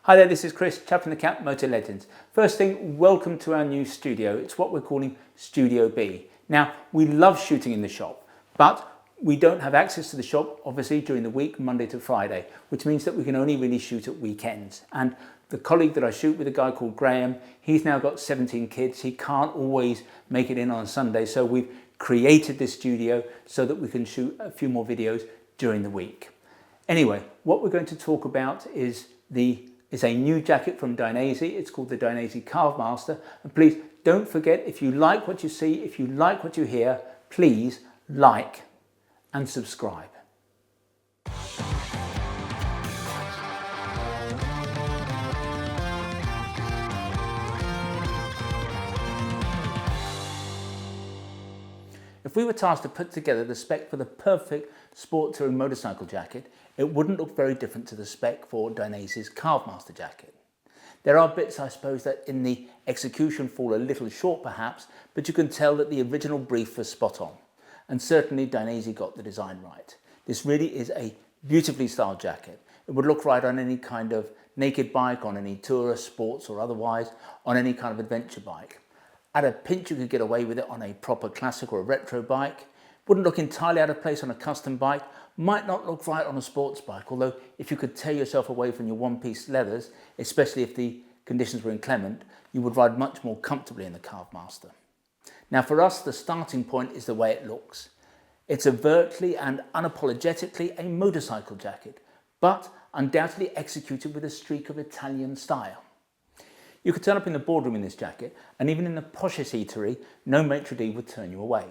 Hi there, this is Chris, chap from the Cap Motor Legends. First thing, welcome to our new studio. It's what we're calling Studio B. Now, we love shooting in the shop, but we don't have access to the shop, obviously, during the week, Monday to Friday, which means that we can only really shoot at weekends. And the colleague that I shoot with, a guy called Graham, he's now got 17 kids. He can't always make it in on Sunday, so we've created this studio so that we can shoot a few more videos during the week. Anyway, what we're going to talk about is a new jacket from Dainese. It's called the Dainese Carve Master. And please don't forget, if you like what you see, if you like what you hear, please like and subscribe. If we were tasked to put together the spec for the perfect sport touring motorcycle jacket, it wouldn't look very different to the spec for Dainese's Carve Master jacket. There are bits, I suppose, that in the execution fall a little short perhaps, but you can tell that the original brief was spot on. And certainly Dainese got the design right. This really is a beautifully styled jacket. It would look right on any kind of naked bike, on any tourer, sports or otherwise, on any kind of adventure bike. At a pinch you could get away with it on a proper classic or a retro bike. Wouldn't look entirely out of place on a custom bike, might not look right on a sports bike, although if you could tear yourself away from your one-piece leathers, especially if the conditions were inclement, you would ride much more comfortably in the Carve Master. Now for us, the starting point is the way it looks. It's overtly and unapologetically a motorcycle jacket, but undoubtedly executed with a streak of Italian style. You could turn up in the boardroom in this jacket, and even in the poshest eatery, no maitre d' would turn you away.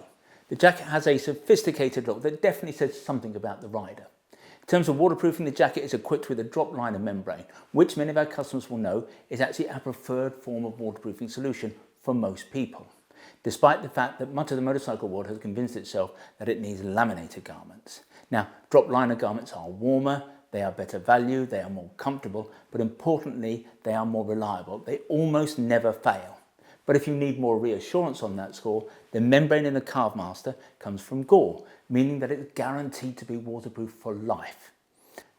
The jacket has a sophisticated look that definitely says something about the rider. In terms of waterproofing, the jacket is equipped with a drop liner membrane, which many of our customers will know is actually our preferred form of waterproofing solution for most people, despite the fact that much of the motorcycle world has convinced itself that it needs laminated garments. Now, drop liner garments are warmer, they are better value, they are more comfortable, but importantly, they are more reliable. They almost never fail. But if you need more reassurance on that score, the membrane in the Carve Master comes from Gore, meaning that it's guaranteed to be waterproof for life.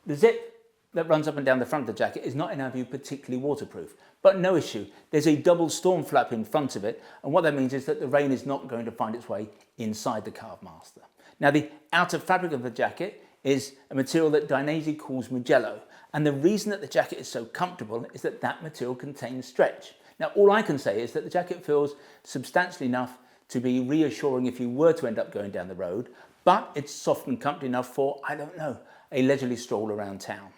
The zip that runs up and down the front of the jacket is not, in our view, particularly waterproof, but no issue. There's a double storm flap in front of it, and what that means is that the rain is not going to find its way inside the Carve Master. Now, the outer fabric of the jacket is a material that Dainese calls Mugello, and the reason that the jacket is so comfortable is that that material contains stretch. Now, all I can say is that the jacket feels substantial enough to be reassuring if you were to end up going down the road, but it's soft and comfy enough for, I don't know, a leisurely stroll around town.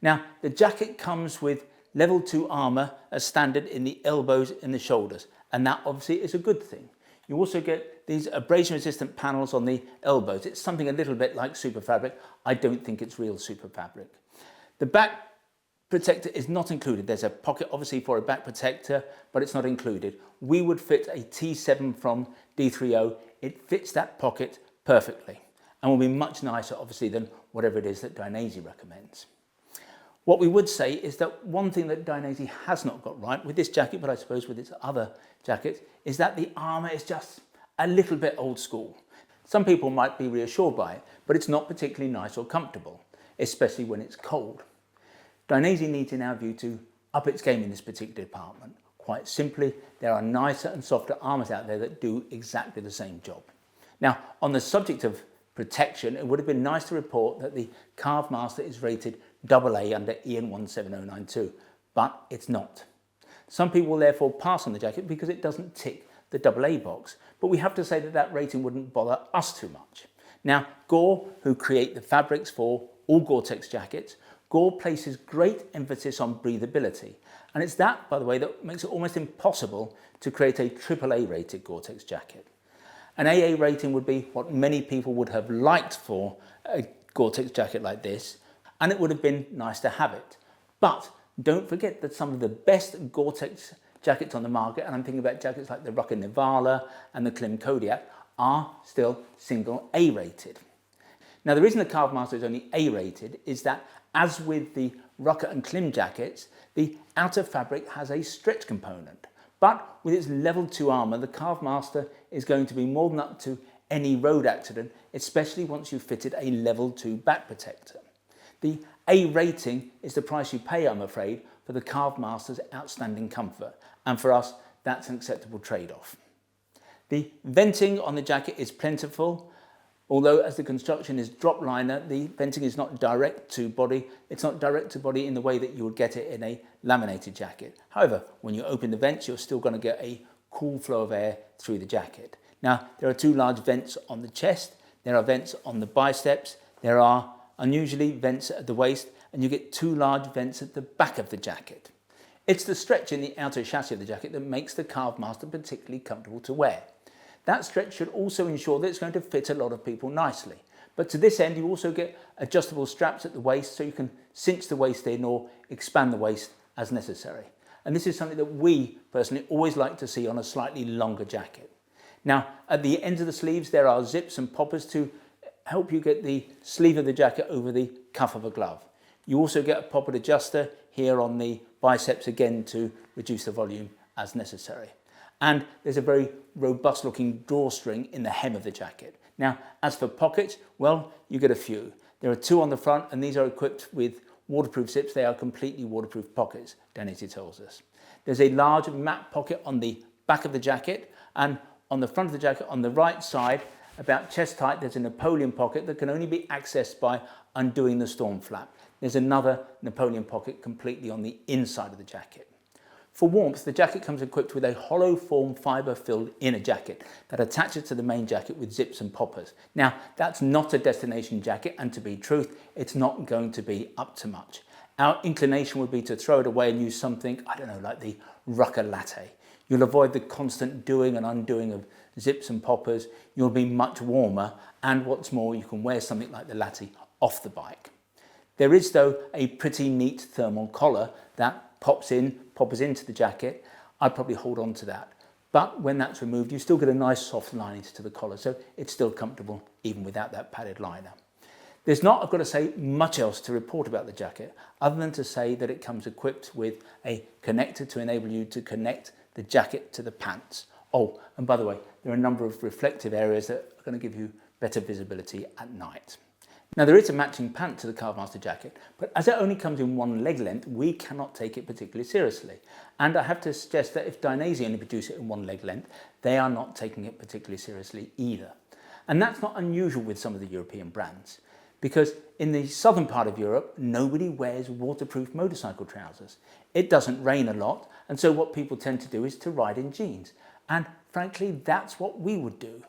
Now, the jacket comes with level 2 armour as standard in the elbows and the shoulders, and that obviously is a good thing. You also get these abrasion resistant panels on the elbows. It's something a little bit like super fabric. I don't think it's real super fabric. The back protector is not included. There's a pocket obviously for a back protector, but it's not included. We would fit a T7 from D30. It fits that pocket perfectly and will be much nicer obviously than whatever it is that Dainese recommends. What we would say is that one thing that Dainese has not got right with this jacket, but I suppose with its other jackets, is that the armour is just a little bit old school. Some people might be reassured by it, but it's not particularly nice or comfortable, especially when it's cold. Dainese needs, in our view, to up its game in this particular department. Quite simply, there are nicer and softer armours out there that do exactly the same job. Now, on the subject of protection, it would have been nice to report that the Carve Master is rated AA under EN 17092, but it's not. Some people will therefore pass on the jacket because it doesn't tick the AA box, but we have to say that that rating wouldn't bother us too much. Now, Gore, who create the fabrics for all Gore-Tex jackets, Gore places great emphasis on breathability, and it's that, by the way, that makes it almost impossible to create a AAA rated Gore-Tex jacket. An AA rating would be what many people would have liked for a Gore-Tex jacket like this, and it would have been nice to have it. But don't forget that some of the best Gore-Tex jackets on the market, and I'm thinking about jackets like the Rucker Nivala and the Klim Kodiak, are still single A rated. Now, the reason the Carve Master is only A rated is that, as with the Rucker and Klim jackets, the outer fabric has a stretch component. But with its level 2 armour, the Carve Master is going to be more than up to any road accident, especially once you've fitted a level 2 back protector. The A rating is the price you pay, I'm afraid, for the Carve Master's outstanding comfort. And for us, that's an acceptable trade-off. The venting on the jacket is plentiful, although as the construction is drop liner, the venting is not direct to body. It's not direct to body in the way that you would get it in a laminated jacket. However, when you open the vents, you're still going to get a cool flow of air through the jacket. Now, there are two large vents on the chest, there are vents on the biceps, there are unusually vents at the waist, and you get two large vents at the back of the jacket. It's the stretch in the outer chassis of the jacket that makes the Carve Master particularly comfortable to wear. That stretch should also ensure that it's going to fit a lot of people nicely. But to this end, you also get adjustable straps at the waist so you can cinch the waist in or expand the waist as necessary. And this is something that we personally always like to see on a slightly longer jacket. Now, at the ends of the sleeves, there are zips and poppers to help you get the sleeve of the jacket over the cuff of a glove. You also get a poppet adjuster here on the biceps again to reduce the volume as necessary. And there's a very robust looking drawstring in the hem of the jacket. Now, as for pockets, well, you get a few. There are two on the front and these are equipped with waterproof zips. They are completely waterproof pockets, Dainese tells us. There's a large matte pocket on the back of the jacket, and on the front of the jacket on the right side, about chest height, there's a Napoleon pocket that can only be accessed by undoing the storm flap. There's another Napoleon pocket completely on the inside of the jacket. For warmth, the jacket comes equipped with a hollow form fibre filled inner jacket that attaches to the main jacket with zips and poppers. Now, that's not a destination jacket, and to be truth, it's not going to be up to much. Our inclination would be to throw it away and use something, I don't know, like the Rucker Latte. You'll avoid the constant doing and undoing of zips and poppers. You'll be much warmer, and what's more, you can wear something like the Latte off the bike. There is, though, a pretty neat thermal collar that poppers into the jacket. I'd probably hold on to that. But when that's removed, you still get a nice soft lining to the collar, so it's still comfortable even without that padded liner. There's not, I've got to say, much else to report about the jacket, other than to say that it comes equipped with a connector to enable you to connect the jacket to the pants. Oh, and by the way, there are a number of reflective areas that are going to give you better visibility at night. Now, there is a matching pant to the Carve Master jacket, but as it only comes in one leg length, we cannot take it particularly seriously. And I have to suggest that if Dainese only produce it in one leg length, they are not taking it particularly seriously either. And that's not unusual with some of the European brands, because in the southern part of Europe, nobody wears waterproof motorcycle trousers. It doesn't rain a lot, and so what people tend to do is to ride in jeans. And frankly, that's what we would do.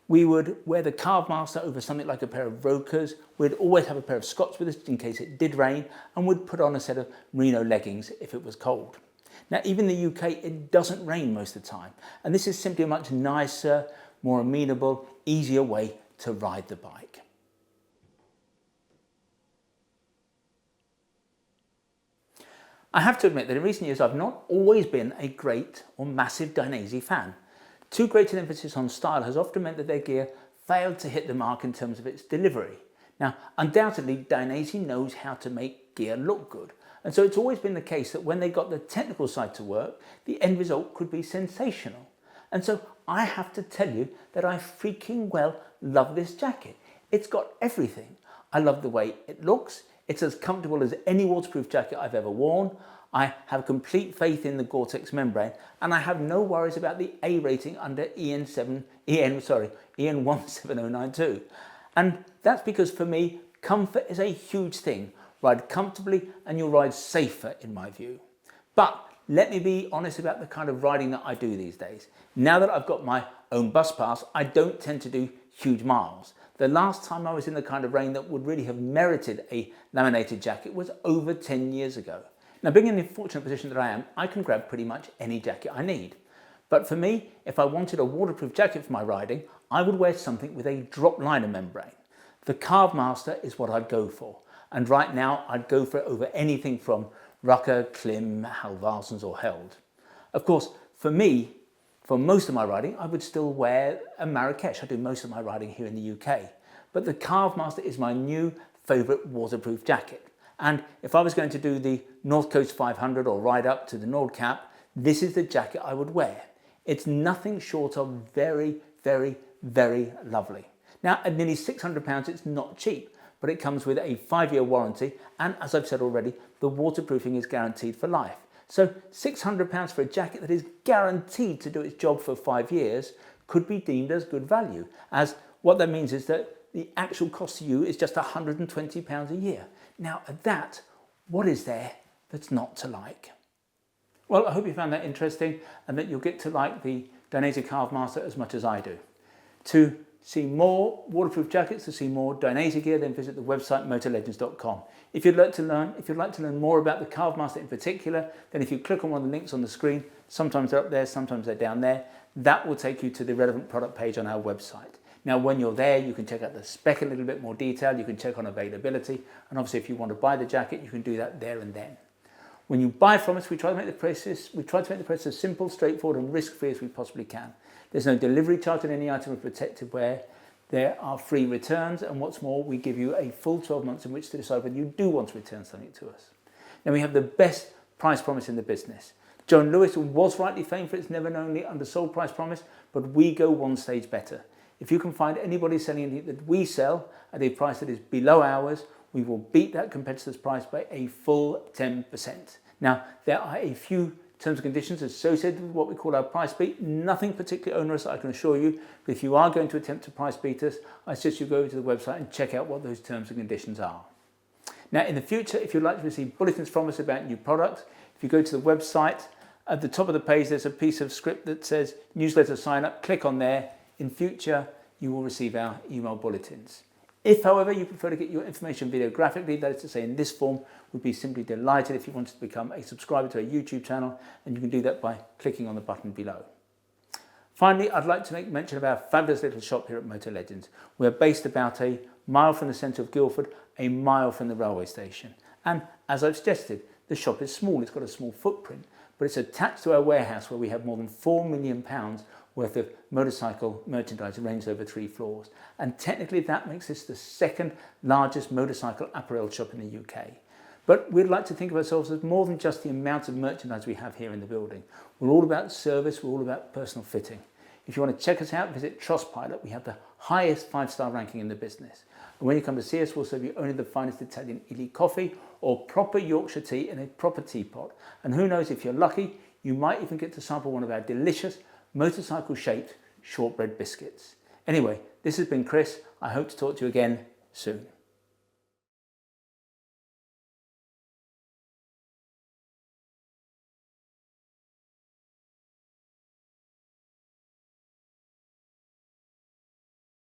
We would wear the Carve Master over something like a pair of Rokers. We'd always have a pair of Scots with us in case it did rain, and would put on a set of merino leggings if it was cold. Now, even in the UK, it doesn't rain most of the time, and this is simply a much nicer, more amenable, easier way to ride the bike. I have to admit that in recent years, I've not always been a great or massive Dainese fan. Too great an emphasis on style has often meant that their gear failed to hit the mark in terms of its delivery. Now, undoubtedly, Dainese knows how to make gear look good, and so it's always been the case that when they got the technical side to work, the end result could be sensational. And so I have to tell you that I freaking well love this jacket. It's got everything. I love the way it looks. It's as comfortable as any waterproof jacket I've ever worn. I have complete faith in the Gore-Tex membrane, and I have no worries about the A rating under EN 17092. And that's because for me, comfort is a huge thing. Ride comfortably and you'll ride safer in my view. But let me be honest about the kind of riding that I do these days. Now that I've got my own bus pass, I don't tend to do huge miles. The last time I was in the kind of rain that would really have merited a laminated jacket was over 10 years ago. Now, being in the fortunate position that I am, I can grab pretty much any jacket I need. But for me, if I wanted a waterproof jacket for my riding, I would wear something with a drop liner membrane. The Carve Master is what I'd go for. And right now, I'd go for it over anything from Rucker, Klim, Halvarsens or Held. Of course, for me, for most of my riding, I would still wear a Marrakesh. I do most of my riding here in the UK. But the Carve Master is my new favourite waterproof jacket. And if I was going to do the North Coast 500 or ride up to the Nordkap, this is the jacket I would wear. It's nothing short of very, very, very lovely. Now, at nearly £600, it's not cheap, but it comes with a 5-year warranty, and as I've said already, the waterproofing is guaranteed for life. So £600 for a jacket that is guaranteed to do its job for 5 years could be deemed as good value, as what that means is that the actual cost to you is just £120 a year. Now at that, what is there that's not to like? Well, I hope you found that interesting and that you'll get to like the Dainese Carve Master as much as I do. To see more waterproof jackets, to see more Dainese gear, then visit the website motorlegends.com. If you'd like to learn more about the Carve Master in particular, then if you click on one of the links on the screen, sometimes they're up there, sometimes they're down there, that will take you to the relevant product page on our website. Now, when you're there, you can check out the spec in a little bit more detail, you can check on availability, and obviously if you want to buy the jacket, you can do that there and then. When you buy from us, we try to make the process as simple, straightforward and risk-free as we possibly can. There's no delivery charge on any item of protective wear. There are free returns, and what's more, we give you a full 12 months in which to decide whether you do want to return something to us. Now, we have the best price promise in the business. Joan Lewis was rightly famed for its never-knownly undersold price promise, but we go one stage better. If you can find anybody selling anything that we sell at a price that is below ours, we will beat that competitor's price by a full 10%. Now, there are a few terms and conditions associated with what we call our price beat. Nothing particularly onerous, I can assure you, but if you are going to attempt to price beat us, I suggest you go over to the website and check out what those terms and conditions are. Now, in the future, if you'd like to receive bulletins from us about new products, if you go to the website, at the top of the page there's a piece of script that says newsletter sign up. Click on there. In future, you will receive our email bulletins. If, however, you prefer to get your information videographically, that is to say in this form, we'd be simply delighted if you wanted to become a subscriber to our YouTube channel, and you can do that by clicking on the button below. Finally, I'd like to make mention of our fabulous little shop here at Motor Legends. We're based about a mile from the centre of Guildford, a mile from the railway station. And as I've suggested, the shop is small, it's got a small footprint, but it's attached to our warehouse where we have more than £4 million worth of motorcycle merchandise arranged over 3 floors. And technically that makes this the second largest motorcycle apparel shop in the UK. But we'd like to think of ourselves as more than just the amount of merchandise we have here in the building. We're all about service, we're all about personal fitting. If you want to check us out, visit Trustpilot. We have the highest 5-star ranking in the business. And when you come to see us, we'll serve you only the finest Italian elite coffee or proper Yorkshire tea in a proper teapot. And who knows, if you're lucky, you might even get to sample one of our delicious motorcycle-shaped shortbread biscuits. Anyway, this has been Chris. I hope to talk to you again soon.